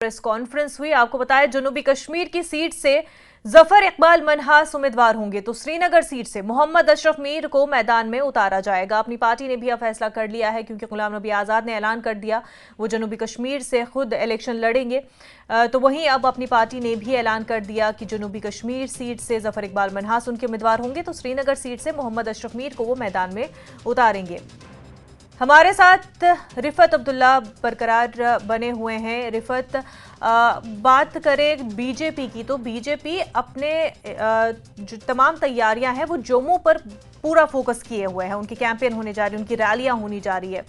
Press conference हुई। आपको बताया जनूबी कश्मीर की सीट से जफर इकबाल मनहास उम्मीदवार होंगे, तो श्रीनगर सीट से मोहम्मद अशरफ मीर को मैदान में उतारा जाएगा। अपनी पार्टी ने भी यह फैसला कर लिया है क्योंकि गुलाम नबी आज़ाद ने ऐलान कर दिया वो जनूबी कश्मीर से खुद इलेक्शन लड़ेंगे। तो वहीं अब अपनी पार्टी ने भी ऐलान कर दिया कि जनूबी कश्मीर सीट से जफर इकबाल मनहास उनके उम्मीदवार होंगे, तो श्रीनगर सीट से मोहम्मद अशरफ मीर को वो मैदान में उतारेंगे। हमारे साथ रिफत अब्दुल्ला बरकरार बने हुए हैं। रिफत, बात करें बीजेपी की, तो बीजेपी अपने जो तमाम तैयारियां हैं वो जम्मू पर पूरा फोकस किए हुए हैं। उनकी कैंपेन होने जा रही है, उनकी रैलियां होनी जा रही है।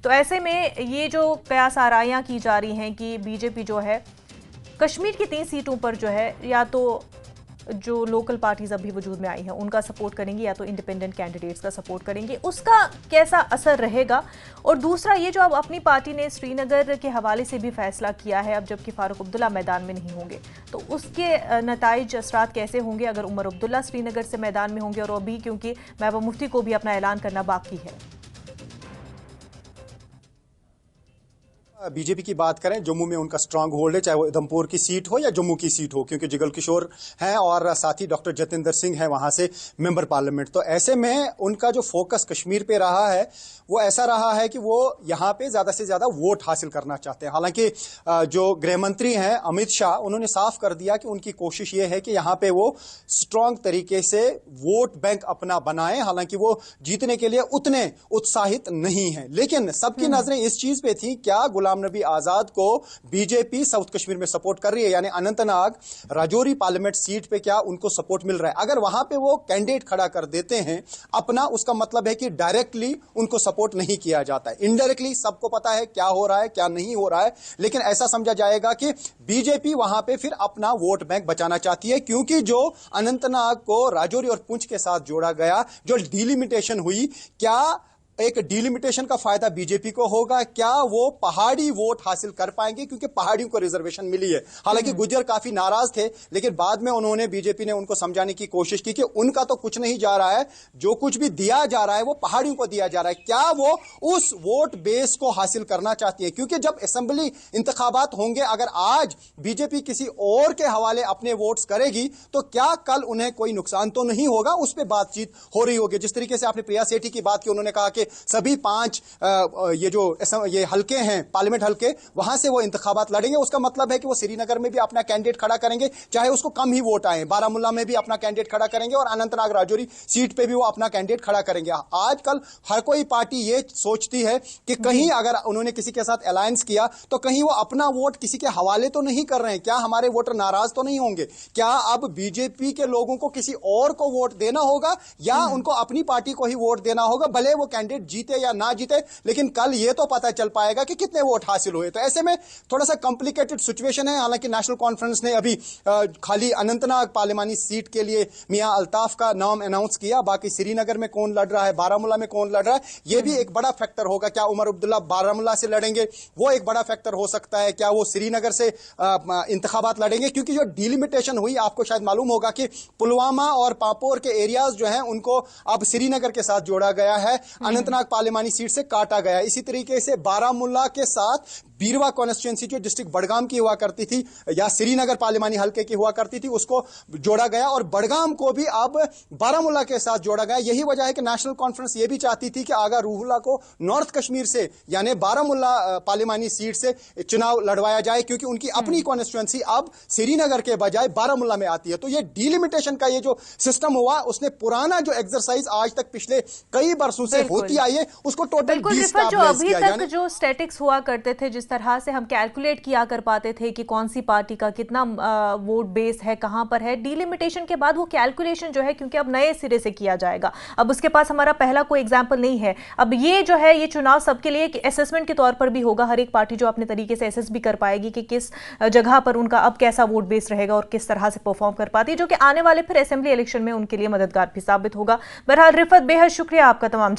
तो ऐसे में ये जो कयास आराइयां की जा रही हैं कि बीजेपी जो है कश्मीर की 3 सीटों पर जो है या तो जो लोकल पार्टीज अभी वजूद में आई हैं उनका सपोर्ट करेंगे या तो इंडिपेंडेंट कैंडिडेट्स का सपोर्ट करेंगे, उसका कैसा असर रहेगा। और दूसरा ये जो अब अपनी पार्टी ने श्रीनगर के हवाले से भी फैसला किया है, अब जबकि फारूक अब्दुल्ला मैदान में नहीं होंगे, तो उसके नताइज असरात कैसे होंगे अगर उमर अब्दुल्ला श्रीनगर से मैदान में होंगे, और अभी क्योंकि महबूबा मुफ्ती को भी अपना ऐलान करना बाकी है। बीजेपी की बात करें, जम्मू में उनका स्ट्रांग होल्ड है, चाहे वो उधमपुर की सीट हो या जम्मू की सीट हो, क्योंकि जिगल किशोर हैं और साथ ही डॉक्टर जतिंदर सिंह है वहां से मेंबर पार्लियामेंट। तो ऐसे में उनका जो फोकस कश्मीर पे रहा है वो ऐसा रहा है कि वो यहां पे ज्यादा से ज्यादा वोट हासिल करना चाहते हैं। हालांकि जो गृह मंत्री हैं अमित शाह, उन्होंने साफ कर दिया कि उनकी कोशिश ये है कि यहां पे वो स्ट्रांग तरीके से वोट बैंक अपना बनाएं। हालांकि वो जीतने के लिए उतने उत्साहित नहीं है, लेकिन सबकी नजरें इस चीज पे थी, क्या गुलाम नबी आजाद को बीजेपी साउथ कश्मीर में सपोर्ट कर रही है, यानी अनंतनाग राजौरी पार्लियामेंट सीट पे क्या उनको सपोर्ट मिल रहा है। अगर वहां पे वो कैंडिडेट खड़ा कर देते हैं अपना, उसका मतलब है कि डायरेक्टली उनको सपोर्ट नहीं किया जाता है, इनडायरेक्टली सबको पता है क्या हो रहा है क्या नहीं हो रहा है। लेकिन ऐसा समझा जाएगा कि बीजेपी वहां पे फिर अपना वोट बैंक बचाना चाहती है, क्योंकि जो अनंतनाग को राजौरी और पुंछ के साथ जोड़ा गया, जो डिलिमिटेशन हुई, क्या एक डिलिमिटेशन का फायदा बीजेपी को होगा, क्या वो पहाड़ी वोट हासिल कर पाएंगे, क्योंकि पहाड़ियों को रिजर्वेशन मिली है। हालांकि गुज्जर काफी नाराज थे, लेकिन बाद में उन्होंने बीजेपी ने उनको समझाने की कोशिश की कि उनका तो कुछ नहीं जा रहा है, जो कुछ भी दिया जा रहा है वो पहाड़ियों को दिया जा रहा है। क्या वो उस वोट बेस को हासिल करना चाहती है, क्योंकि जब असेंबली इंतखाबात होंगे, अगर आज बीजेपी किसी और के हवाले अपने वोट्स करेगी तो क्या कल उन्हें कोई नुकसान तो नहीं होगा, उस पर बातचीत हो रही होगी। जिस तरीके से आपने प्रिया सेठी की बात की, उन्होंने कहा कि सभी 5 ये हल्के हैं, पार्लियामेंट हल्के, वहां से वो इंतखाबात लड़ेंगे। उसका मतलब है कि वो श्रीनगर में भी अपना कैंडिडेट खड़ा करेंगे, चाहे उसको कम ही वोट आए। बारामूला में भी अपना कैंडिडेट खड़ा करेंगे और अनंतनाग राजौरी सीट पे भी वो अपना कैंडिडेट खड़ा करेंगे। आजकल हर कोई पार्टी ये सोचती है कि कहीं अगर उन्होंने किसी के साथ अलायंस किया तो कहीं वो अपना वोट किसी के हवाले तो नहीं कर रहे हैं, क्या हमारे वोटर नाराज तो नहीं होंगे, क्या अब बीजेपी के लोगों को किसी और को वोट देना होगा या उनको अपनी पार्टी को ही वोट देना होगा, भले वो कैंडिडेट जीते या ना जीते, लेकिन कल ये तो पता चल पाएगा कि कितने वोट हासिल हुए। तो ऐसे में थोड़ा सा कॉम्प्लिकेटेड सिचुएशन है। हालांकि नेशनल कॉन्फ्रेंस ने अभी खाली अनंतनाग पार्लियामानी सीट के लिए मियां अल्ताफ का नाम अनाउंस किया, बाकी श्रीनगर में कौन लड़ रहा है, बारामूला में कौन लड़ रहा है, यह भी एक बड़ा फैक्टर होगा। क्या उमर अब्दुल्ला बारामूला से लड़ेंगे, वो एक बड़ा फैक्टर हो सकता है। क्या वो श्रीनगर से इंतखाबात लड़ेंगे, क्योंकि जो डिलिमिटेशन हुई, आपको शायद मालूम होगा कि पुलवामा और पापोर के एरियाज जो हैं उनको अब श्रीनगर के साथ जोड़ा गया है, अनंतनाग पार्लियामानी सीट से काटा गया। इसी तरीके से बारामूला के साथ बीरवा कॉन्स्टिट्यूएंसी जो डिस्ट्रिक्ट बडगाम की हुआ करती थी या श्रीनगर पार्लियामानी हल्के की हुआ करती थी, उसको जोड़ा गया और बडगाम को भी अब बारामूला के साथ जोड़ा गया। यही वजह है कि नेशनल कॉन्फ्रेंस ये भी चाहती थी कि आगा रूहुल्ला को नॉर्थ कश्मीर से यानी बारामूला पार्लियामानी सीट से चुनाव लड़वाया जाए, क्योंकि उनकी अपनी कॉन्स्टिट्यूएंसी अब श्रीनगर के बजाय बारामूला में आती है। तो ये डिलिमिटेशन का ये जो सिस्टम हुआ, उसने पुराना जो एक्सरसाइज आज तक पिछले कई बरसों से होती आई है उसको टोटल जो अभी तक जो स्टैटिक्स हुआ करते थे, जिस तरह से हम कैलकुलेट किया कर पाते थे कि कौन सी पार्टी का कितना वोट बेस है, कहां पर है, डिलिमिटेशन के बाद वो कैलकुलेशन जो है, क्योंकि अब नए सिरे से किया जाएगा, अब उसके पास हमारा पहला कोई एग्जाम्पल नहीं है। अब ये जो है ये चुनाव सबके लिए एक असेसमेंट के तौर पर भी होगा, हर एक पार्टी जो अपने तरीके से असेस भी कर पाएगी कि किस जगह पर उनका अब कैसा वोट बेस रहेगा और किस तरह से परफॉर्म कर पाती है, जो कि आने वाले फिर असेंबली इलेक्शन में उनके लिए मददगार भी साबित होगा। बहरहाल रिफत, बेहद शुक्रिया आपका तमाम